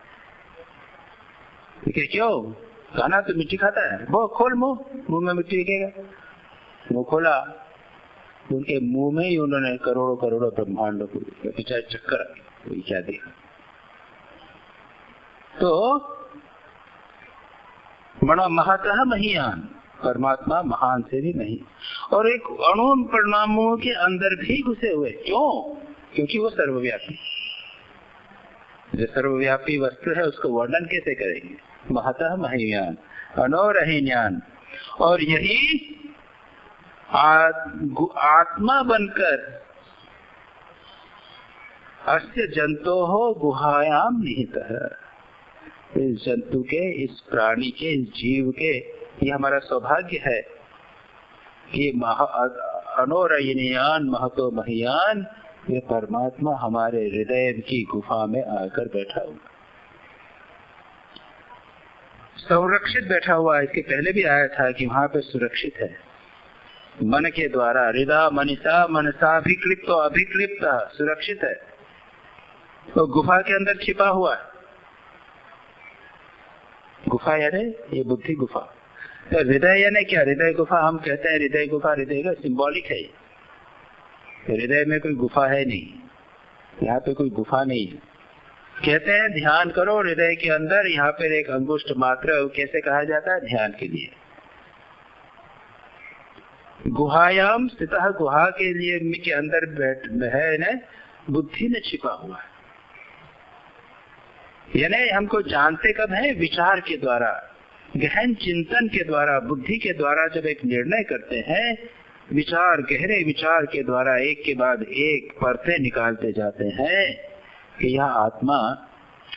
क्यों खाना तो मिट्टी खाता है, वो खोल मुंह, मुंह में मिट्टी दिखेगा। मुंह खोला, उनके मुंह में ही उन्होंने करोड़ों करोड़ों ब्रह्मांडों को देखा, चक्कर वही क्या देखा। तो महतः महियान, परमात्मा महान से भी नहीं, और एक अणु परिणामों के अंदर भी घुसे हुए। क्यों? क्योंकि वो सर्वव्यापी, जो सर्वव्यापी वस्तु है उसको वर्णन कैसे करेंगे। महतः महियान, अनोरहिन्यान, और यही आत्मा बनकर अस्य जंतोः गुहायाम निहितः, इस जंतु के, इस प्राणी के, इस जीव के, ये हमारा सौभाग्य है कि अनोरयिनियान महतो महियान, ये परमात्मा हमारे हृदय की गुफा में आकर बैठा हुआ, संरक्षित बैठा हुआ है। इसके पहले भी आया था कि वहां पे सुरक्षित है मन के द्वारा। हृदय मनीषा मनसा अभिक्लिप्त अभिक्लिप्त, सुरक्षित है। तो गुफा के अंदर छिपा हुआ है। गुफा यानी ये बुद्धि गुफा। तो हृदय यानी क्या? हृदय गुफा हम कहते हैं, हृदय गुफा हृदय का सिंबॉलिक है। हृदय में कोई गुफा है नहीं, यहाँ पे कोई गुफा नहीं है। कहते हैं ध्यान करो हृदय के अंदर, यहाँ पर एक अंगुष्ठ मात्र। कैसे कहा जाता है? ध्यान के लिए। गुहायाम स्थितः, गुहा के लिए के अंदर बैठ है न, बुद्धि में छिपा हुआ है। यानी हमको जानते कब है? विचार के द्वारा, गहन चिंतन के द्वारा, बुद्धि के द्वारा जब एक निर्णय करते हैं, विचार, गहरे विचार के द्वारा एक के बाद एक परतें निकालते जाते हैं कि यह आत्मा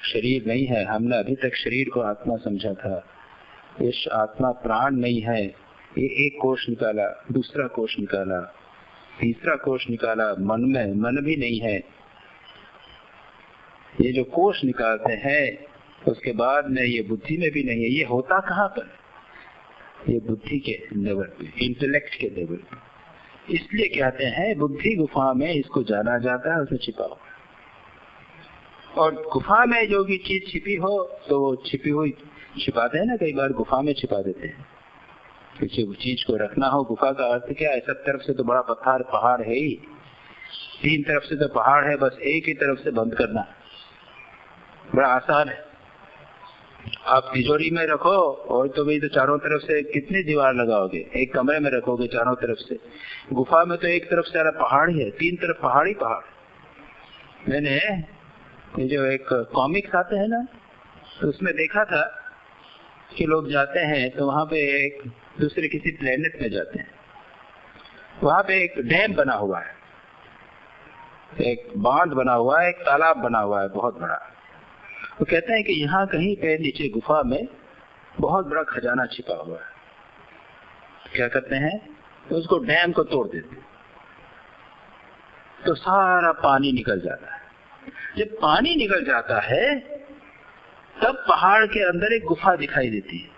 शरीर नहीं है। हमने अभी तक शरीर को आत्मा समझा था। इस आत्मा प्राण नहीं है। ये एक कोष निकाला, दूसरा कोष निकाला, तीसरा कोष निकाला, मन में मन भी नहीं है। ये जो कोष निकालते हैं उसके बाद में ये बुद्धि में भी नहीं है। ये होता कहाँ पर? ये बुद्धि के लेवल पे, इंटेलेक्ट के लेवल पे। इसलिए कहते हैं बुद्धि गुफा में इसको जाना जाता है, उसमें छिपा हुआ। और गुफा में जो भी चीज छिपी हो तो वो छिपी हुई छिपाते हैं ना, कई बार गुफा में छिपा देते हैं। किसी चीज को रखना हो, गुफा का अर्थ क्या है? सब तरफ से तो बड़ा पत्थर पहाड़ है ही, तीन तरफ से तो पहाड़ है, बस एक ही तरफ से बंद करना बड़ा आसान है। आप तिजोरी में रखो और तो भाई तो चारों तरफ से कितनी दीवार लगाओगे? एक कमरे में रखोगे चारों तरफ से। गुफा में तो एक तरफ से सारा पहाड़ ही है, तीन तरफ पहाड़ ही पहाड़। मैंने ये जो एक कॉमिक्स आते हैं ना, तो उसमें देखा था कि लोग जाते हैं तो वहां पे एक दूसरे किसी प्लेनेट में जाते हैं, वहां पे एक डैम बना हुआ है, एक बांध बना हुआ है, एक तालाब बना हुआ है बहुत बड़ा। तो कहते हैं कि यहाँ कहीं पे नीचे गुफा में बहुत बड़ा खजाना छिपा हुआ है। क्या करते हैं? तो उसको डैम को तोड़ देते, तो सारा पानी निकल जाता है। जब पानी निकल जाता है तब पहाड़ के अंदर एक गुफा दिखाई देती है।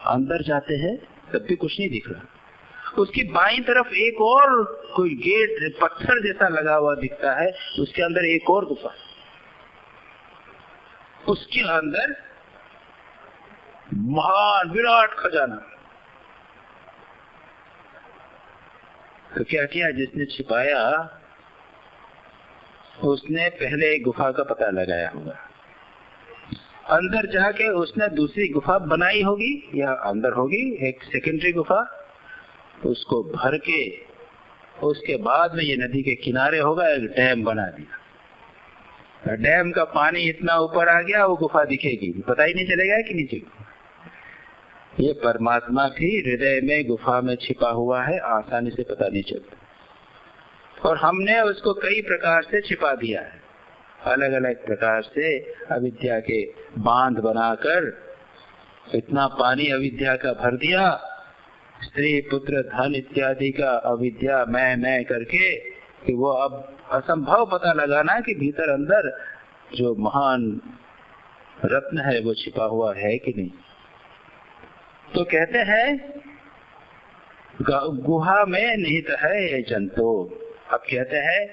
अंदर जाते हैं तब भी कुछ नहीं दिख रहा। उसकी बाईं तरफ एक और कोई गेट पत्थर जैसा लगा हुआ दिखता है, उसके अंदर एक और गुफा, उसके अंदर महान विराट खजाना। तो क्या किया जिसने छिपाया? उसने पहले एक गुफा का पता लगाया होगा, अंदर जाके उसने दूसरी गुफा बनाई होगी या अंदर होगी एक सेकेंडरी गुफा, उसको भर के उसके बाद में ये नदी के किनारे होगा एक डैम बना दिया। डैम का पानी इतना ऊपर आ गया वो गुफा दिखेगी, पता ही नहीं चलेगा कि नीचे। ये परमात्मा भी हृदय में गुफा में छिपा हुआ है, आसानी से पता नहीं चलता। और हमने उसको कई प्रकार से छिपा दिया है, अलग अलग प्रकार से अविद्या के बांध बनाकर इतना पानी अविद्या का भर दिया, स्त्री पुत्र धन इत्यादि का अविद्या मैं करके, कि वो अब असंभव पता लगाना कि भीतर अंदर जो महान रत्न है वो छिपा हुआ है कि नहीं। तो कहते हैं गुहा में निहित है ये जंतु। अब कहते हैं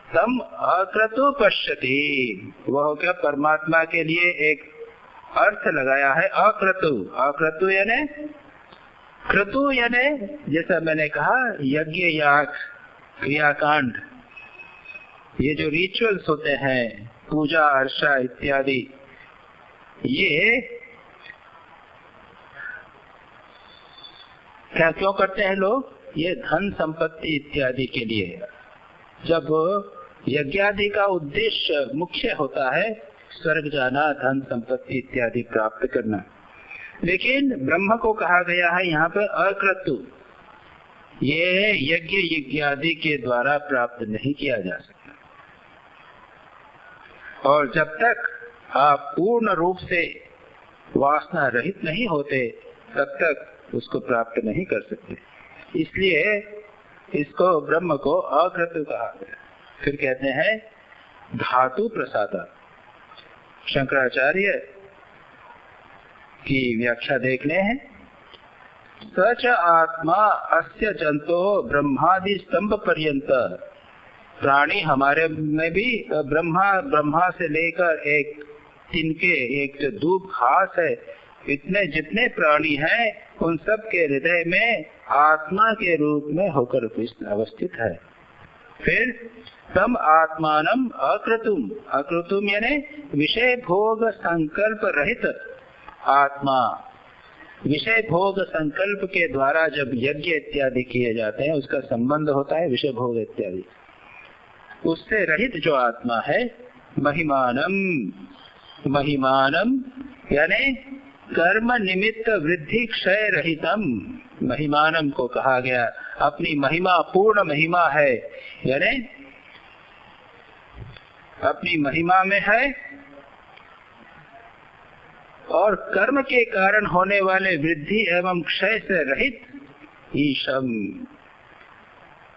तम अक्रतु पश्यति, वह क्या परमात्मा के लिए एक अर्थ लगाया है अक्रतु। अक्रतु यानी क्रतु यानी जैसा मैंने कहा यज्ञ याग क्रियाकांड, ये जो रिचुअल्स होते हैं पूजा अर्चा इत्यादि, ये क्या क्यों करते हैं लोग? ये धन संपत्ति इत्यादि के लिए। जब यज्ञादि का उद्देश्य मुख्य होता है स्वर्ग जाना, धन संपत्ति इत्यादि प्राप्त करना, लेकिन ब्रह्म को कहा गया है यहाँ पे अक्रतु, ये यज्ञ यज्ञादि के द्वारा प्राप्त नहीं किया जा सकता। और जब तक आप पूर्ण रूप से वासना रहित नहीं होते तब तक उसको प्राप्त नहीं कर सकते। इसलिए इसको ब्रह्म को अक्रतु कहा गया। फिर कहते हैं धातु प्रसादा। शंकराचार्य की व्याख्या देख ले हैं। सच आत्मा अस्य जंतो ब्रह्मादि स्तंभ पर्यंत। प्राणी हमारे में भी ब्रह्मा से लेकर एक तिनके, एक जो धूप घास है, इतने जितने प्राणी हैं उन सब के हृदय में आत्मा के रूप में होकर अवस्थित है। फिर तम आत्मानम अक्रतुम, अक्रतुम यानी विषय भोग संकल्प रहित आत्मा। विषय भोग संकल्प के द्वारा जब यज्ञ इत्यादि किए जाते हैं उसका संबंध होता है विषय भोग इत्यादि, उससे रहित जो आत्मा है महिमानम, महिमानम यानी कर्म निमित्त वृद्धि क्षय रहितम। महिमानम को कहा गया अपनी महिमा, पूर्ण महिमा है, यानी अपनी महिमा में है और कर्म के कारण होने वाले वृद्धि एवं क्षय से रहित ईशम।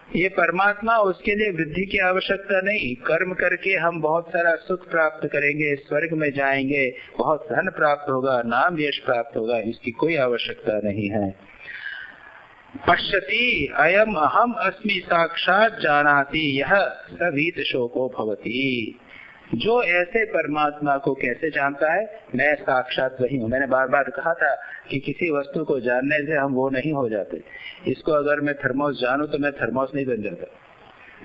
ये परमात्मा, उसके लिए वृद्धि की आवश्यकता नहीं। कर्म करके हम बहुत सारा सुख प्राप्त करेंगे, स्वर्ग में जाएंगे, बहुत धन प्राप्त होगा, नाम यश प्राप्त होगा, इसकी कोई आवश्यकता नहीं है। पश्यति अयम अहम अस्मि साक्षात जानाति यह सवीत शोको भवति। जो ऐसे परमात्मा को कैसे जानता है, मैं साक्षात वही हूँ। मैंने बार बार कहा था कि किसी वस्तु को जानने से हम वो नहीं हो जाते। इसको अगर मैं थर्मोस जानूं तो मैं थर्मोस नहीं बन जाता,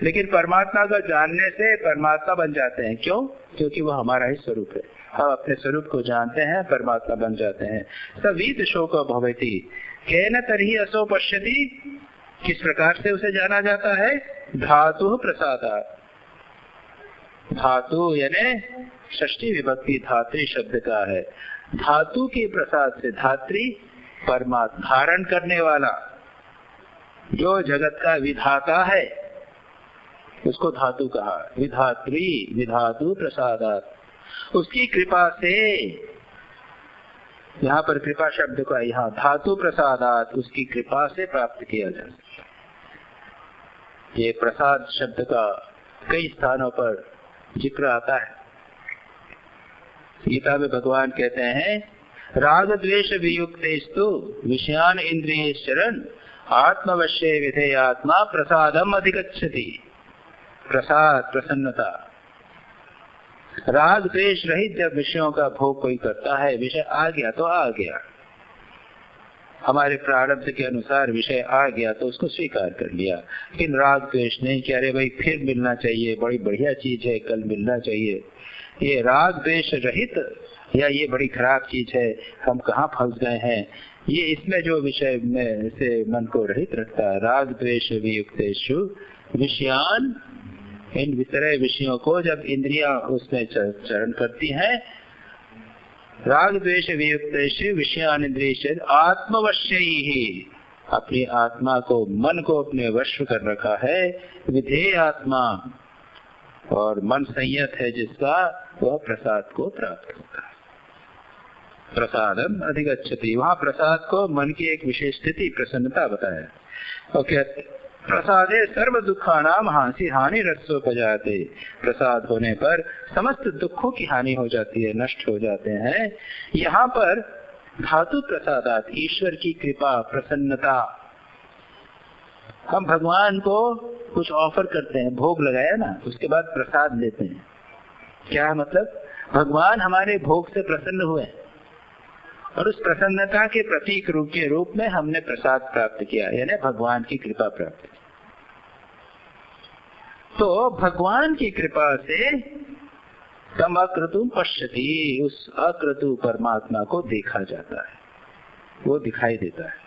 लेकिन परमात्मा को जानने से परमात्मा बन जाते हैं। क्यों? क्योंकि वो हमारा ही स्वरूप है। हम अपने स्वरूप को जानते हैं, परमात्मा बन जाते हैं। सवीत शोको भवति केन तर्हि असो पश्यति। किस प्रकार से उसे जाना जाता है? धातु प्रसादात्। धातु यानी षष्ठी विभक्ति धात्री शब्द का है। धातु के प्रसाद से, धात्री परमात्मा धारण करने वाला, जो जगत का विधाता है उसको धातु कहा। विधात्री, विधातु प्रसादात्, उसकी कृपा से। यहाँ पर कृपा शब्द का, यहाँ धातु प्रसादात्, उसकी कृपा से प्राप्त किया जा सकता। ये प्रसाद शब्द का कई स्थानों पर जिक्र आता है। गीता में भगवान कहते हैं राग द्वेष वियुक्तेस्तु विषयान इंद्रियेश्चरन् आत्मवश्ये विधेयात्मा प्रसादम अधिगच्छति। प्रसाद, प्रसन्नता। राग द्वेष रहित जब विषयों का भोग कोई करता है, विषय आ गया तो आ गया, हमारे प्रारब्ध के अनुसार विषय आ गया तो उसको स्वीकार कर लिया। लेकिन राग द्वेष नहीं कि अरे भाई फिर मिलना चाहिए, बड़ी बढ़िया चीज है, कल मिलना चाहिए। ये राग द्वेष रहित या ये बड़ी खराब चीज है, हम कहाँ फंस गए हैं, ये इसमें जो विषय में से मन को रहित रखता है। राग द्वेष वियुक्तेषु विषयान, इन विषय विषयों को जब इंद्रियां उसमें चरण करती हैं, राग द्वेष वियुक्तेषु विषयान इंद्रियेषु आत्मवश्यैः, अपनी आत्मा को, मन को अपने वश कर रखा है। विधेय आत्मा, और मन संयत है जिसका, वह प्रसाद को प्राप्त होता है। प्रसादम अधिगच्छति, वहाँ प्रसाद को मन की एक विशेष स्थिति, प्रसन्नता बताया। ओके, प्रसादे सर्व दुखानाम हानि हानि रसोपजाते। प्रसाद होने पर समस्त दुखों की हानि हो जाती है, नष्ट हो जाते हैं। यहाँ पर धातु प्रसादात, ईश्वर की कृपा, प्रसन्नता। हम भगवान को कुछ ऑफर करते हैं, भोग लगाया ना, उसके बाद प्रसाद लेते हैं। क्या मतलब? भगवान हमारे भोग से प्रसन्न हुए और उस प्रसन्नता के प्रतीक रूप के रूप में हमने प्रसाद प्राप्त किया, यानी भगवान की कृपा प्राप्त की। तो भगवान की कृपा से तम अक्रतु पश्यति, उस अक्रतु परमात्मा को देखा जाता है, वो दिखाई देता है।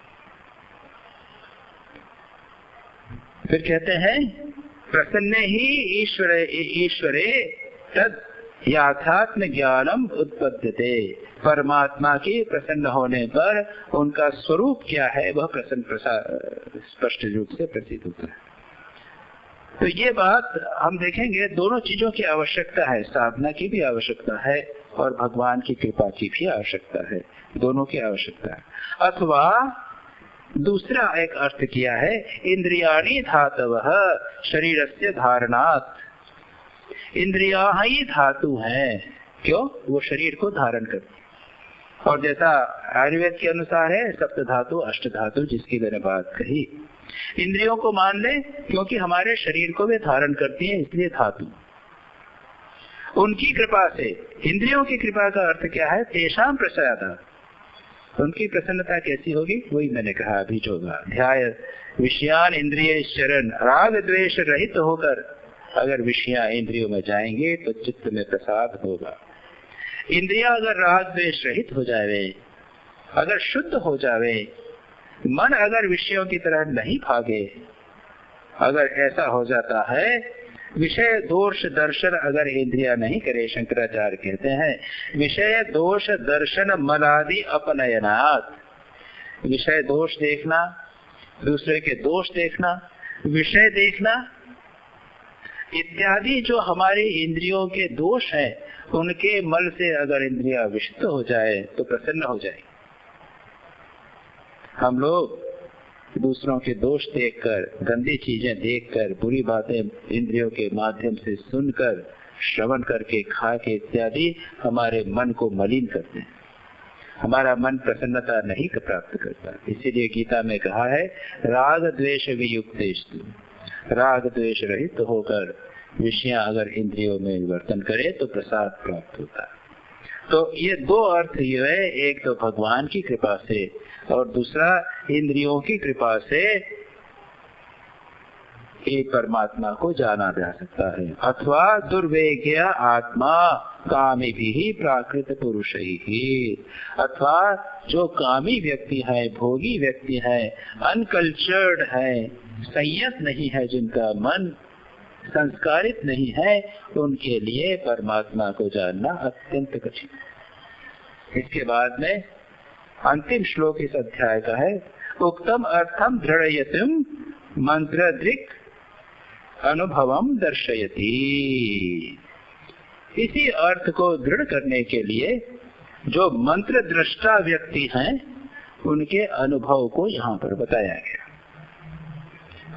फिर कहते हैं प्रसन्ने ही ईश्वरे तद याथात्म ज्ञानम उत्पद्यते। परमात्मा के प्रसन्न होने पर उनका स्वरूप क्या है वह प्रसन्न स्पष्ट रूप से प्रतीत होता है। तो ये बात हम देखेंगे, दोनों चीजों की आवश्यकता है, साधना की भी आवश्यकता है और भगवान की कृपा की भी आवश्यकता है, दोनों की आवश्यकता है। अथवा दूसरा एक अर्थ किया है इंद्रियाणि धातवः शरीरस्य धारणात्। इंद्रिया ही धातु हैं, क्यों? वो शरीर को धारण करती। और जैसा आयुर्वेद के अनुसार है सप्त धातु अष्ट धातु, जिसकी मैंने बात कही। इंद्रियों को मान ले क्योंकि हमारे शरीर को वे धारण करती हैं, इसलिए धातु। उनकी कृपा से, इंद्रियों की कृपा का अर्थ क्या है? तेषां प्रसादा। उनकी प्रसन्नता कैसी होगी? वही मैंने कहा अभी जो ध्याय विषयान इंद्रिय शरण, राग द्वेष रहित होकर अगर विषया इंद्रियों में जाएंगे तो चित्त में प्रसाद होगा। इंद्रिया अगर राग द्वेष रहित हो जावे, अगर शुद्ध हो जावे, मन अगर विषयों की तरह नहीं भागे, अगर ऐसा हो जाता है, विषय दोष दर्शन अगर इंद्रिया नहीं करे, शंकराचार्य कहते हैं विषय दोष दर्शन मलादि अपनयनात्। विषय दोष देखना, दूसरे के दोष देखना, विषय देखना इत्यादि जो हमारे इंद्रियों के दोष हैं, उनके मल से अगर इंद्रिया विशुद्ध हो जाए तो प्रसन्न हो जाए। हम लोग दूसरों के दोष देखकर, गंदी चीजें देखकर, बुरी बातें इंद्रियों के माध्यम से सुनकर, श्रवण करके, खा के इत्यादि हमारे मन को मलिन करते हैं। हमारा मन प्रसन्नता नहीं प्राप्त करता। इसीलिए गीता में कहा है राग द्वेष वियुक्तेषु, राग द्वेष रहित होकर विषयां अगर इंद्रियों में वर्तन करे तो प्रसाद प्राप्त होता है। तो ये दो अर्थ ये है, एक तो भगवान की कृपा से और दूसरा इंद्रियों की कृपा से एक परमात्मा को जाना जा सकता है। अथवा दुर्वेग्य आत्मा कामी भी प्राकृत पुरुष ही, अथवा जो कामी व्यक्ति है, भोगी व्यक्ति है, अनकल्चर्ड है, संयत नहीं है, जिनका मन संस्कारित नहीं है, उनके लिए परमात्मा को जानना अत्यंत कठिन। इसके बाद में अंतिम श्लोक इस अध्याय का है उक्तम अर्थम दृढ़यतिम मंत्रदृक् अनुभवम दर्शयति। इसी अर्थ को दृढ़ करने के लिए जो मंत्र दृष्टा व्यक्ति हैं, उनके अनुभव को यहाँ पर बताया गया।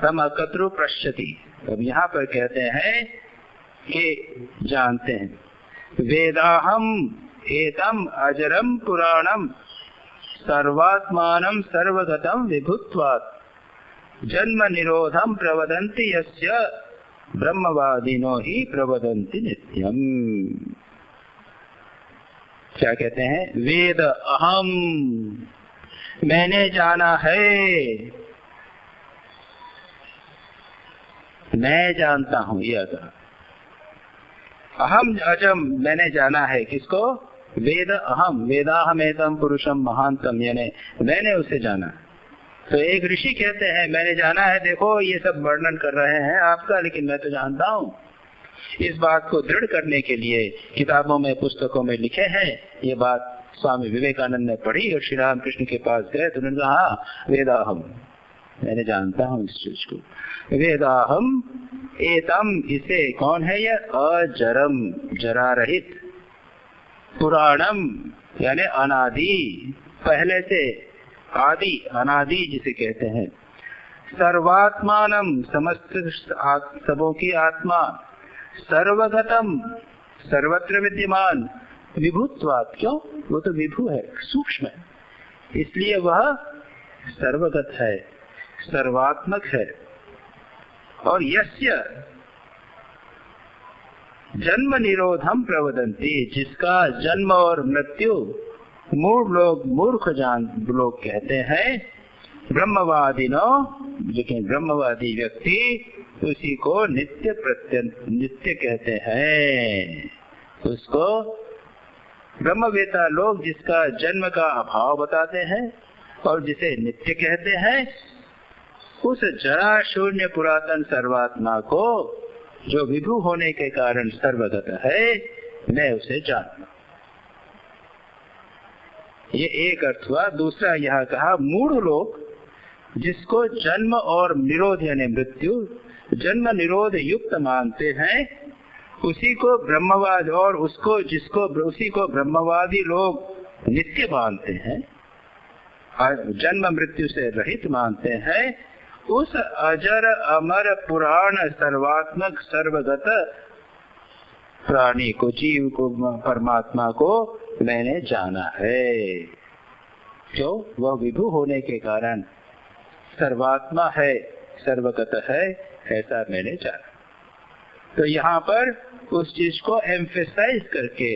तम अकत्रु पश्यति, अब यहाँ पर कहते हैं कि जानते हैं वेदाहम एतम अजरम पुराणम सर्वात्मानं सर्वगतम विभुत्वात् जन्म निरोधम प्रवदन्ति यस्य ब्रह्मवादिनो ही प्रवदन्ति नित्यम। क्या कहते हैं? वेद अहम, मैंने जाना है, मैं जानता हूं, यह कहा। अहम अजम, मैंने जाना है, किसको? वेद अहम, वेदाहम एतम पुरुषम महानतम, यानी मैंने उसे जाना। तो एक ऋषि कहते हैं मैंने जाना है, देखो ये सब वर्णन कर रहे हैं आपका, लेकिन मैं तो जानता हूँ। इस बात को दृढ़ करने के लिए किताबों में, पुस्तकों में लिखे हैं। ये बात स्वामी विवेकानंद ने पढ़ी और श्री राम कृष्ण के पास गए तो उन्होंने कहा वेदाहम, मैंने जानता हूँ इस चीज को। वेदाहम एतम, इसे कौन है? यह अजरम, जरा रहित, पुराणम यानी अनादि, पहले से, आदि, अनादि जिसे कहते हैं, सर्वात्मानम, समस्त सबों की आत्मा, सर्वगतम, सर्वत्र विद्यमान, विभुत्वात्, क्यों? वो तो विभु है, सूक्ष्म है, इसलिए वह सर्वगत है, सर्वात्मक है। और यस्य जन्म निरोधम प्रवदन्ति, जिसका जन्म और मृत्यु मूर्ख लोग कहते हैं, ब्रह्मवादिनो, लेकिन ब्रह्मवादी व्यक्ति उसी को नित्य कहते हैं। उसको ब्रह्मवेता लोग जिसका जन्म का अभाव बताते हैं और जिसे नित्य कहते हैं, उस जरा शून्य पुरातन सर्वात्मा को, जो विभु होने के कारण सर्वगत है, मैं उसे जानता। ये एक अर्थ हुआ। दूसरा यहाँ कहा मूढ़ लोग जिसको जन्म और निरोध यानी मृत्यु, जन्म निरोध युक्त मानते हैं, उसी को ब्रह्मवाद, और उसी को ब्रह्मवादी लोग नित्य मानते हैं। जन्म मृत्यु से रहित मानते हैं, उस अजर अमर पुराण सर्वात्मक सर्वगत प्राणी को, जीव को, परमात्मा को मैंने जाना है। क्यों? वह विभु होने के कारण सर्वात्मा है, सर्वगत है, ऐसा मैंने जाना। तो यहाँ पर उस चीज को एम्फेसाइज करके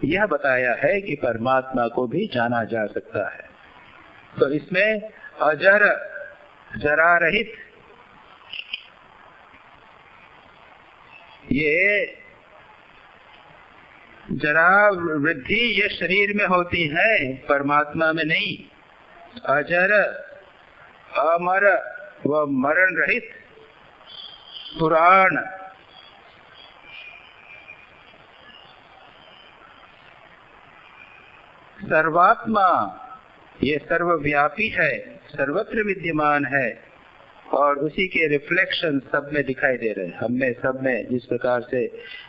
यह बताया है कि परमात्मा को भी जाना जा सकता है। तो इसमें अजर, जरा रहित, ये जरा वृद्धि ये शरीर में होती है, परमात्मा में नहीं। अजर अमर व मरण रहित पुराण, सर्वात्मा, ये सर्वव्यापी है, सर्वत्र विद्यमान है और उसी के रिफ्लेक्शन सब में दिखाई दे रहे हैं। हम में, सब में, जिस प्रकार से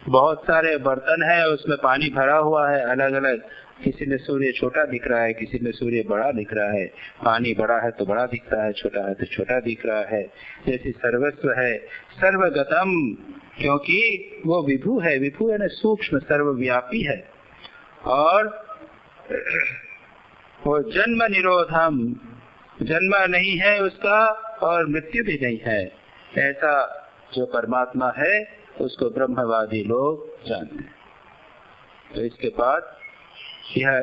बहुत सारे बर्तन है, उसमें पानी भरा हुआ है अलग अलग, किसी में सूर्य छोटा दिख रहा है, किसी में सूर्य बड़ा दिख रहा है, पानी बड़ा है तो बड़ा दिखता है, छोटा है तो छोटा दिख रहा है। जैसे सर्वस्व है सर्वगतम, क्योंकि वो विभु है, विभु है ना, सूक्ष्म सर्वव्यापी है। और वो जन्म निरोधम, जन्म नहीं है उसका और मृत्यु भी नहीं है, ऐसा जो परमात्मा है उसको ब्रह्मवादी लोग जानते हैं। तो इसके बाद यह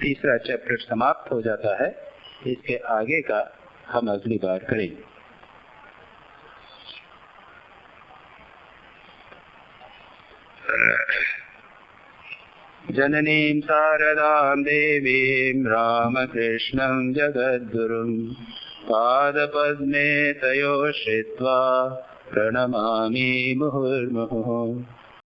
तीसरा चैप्टर समाप्त हो जाता है। इसके आगे का हम अगली बार करेंगे। जननीं शारदां देवीं रामकृष्णं जगद्गुरुं पादपद्मे तयोः श्रित्वा प्रणमामि मुहुर्मुहुः।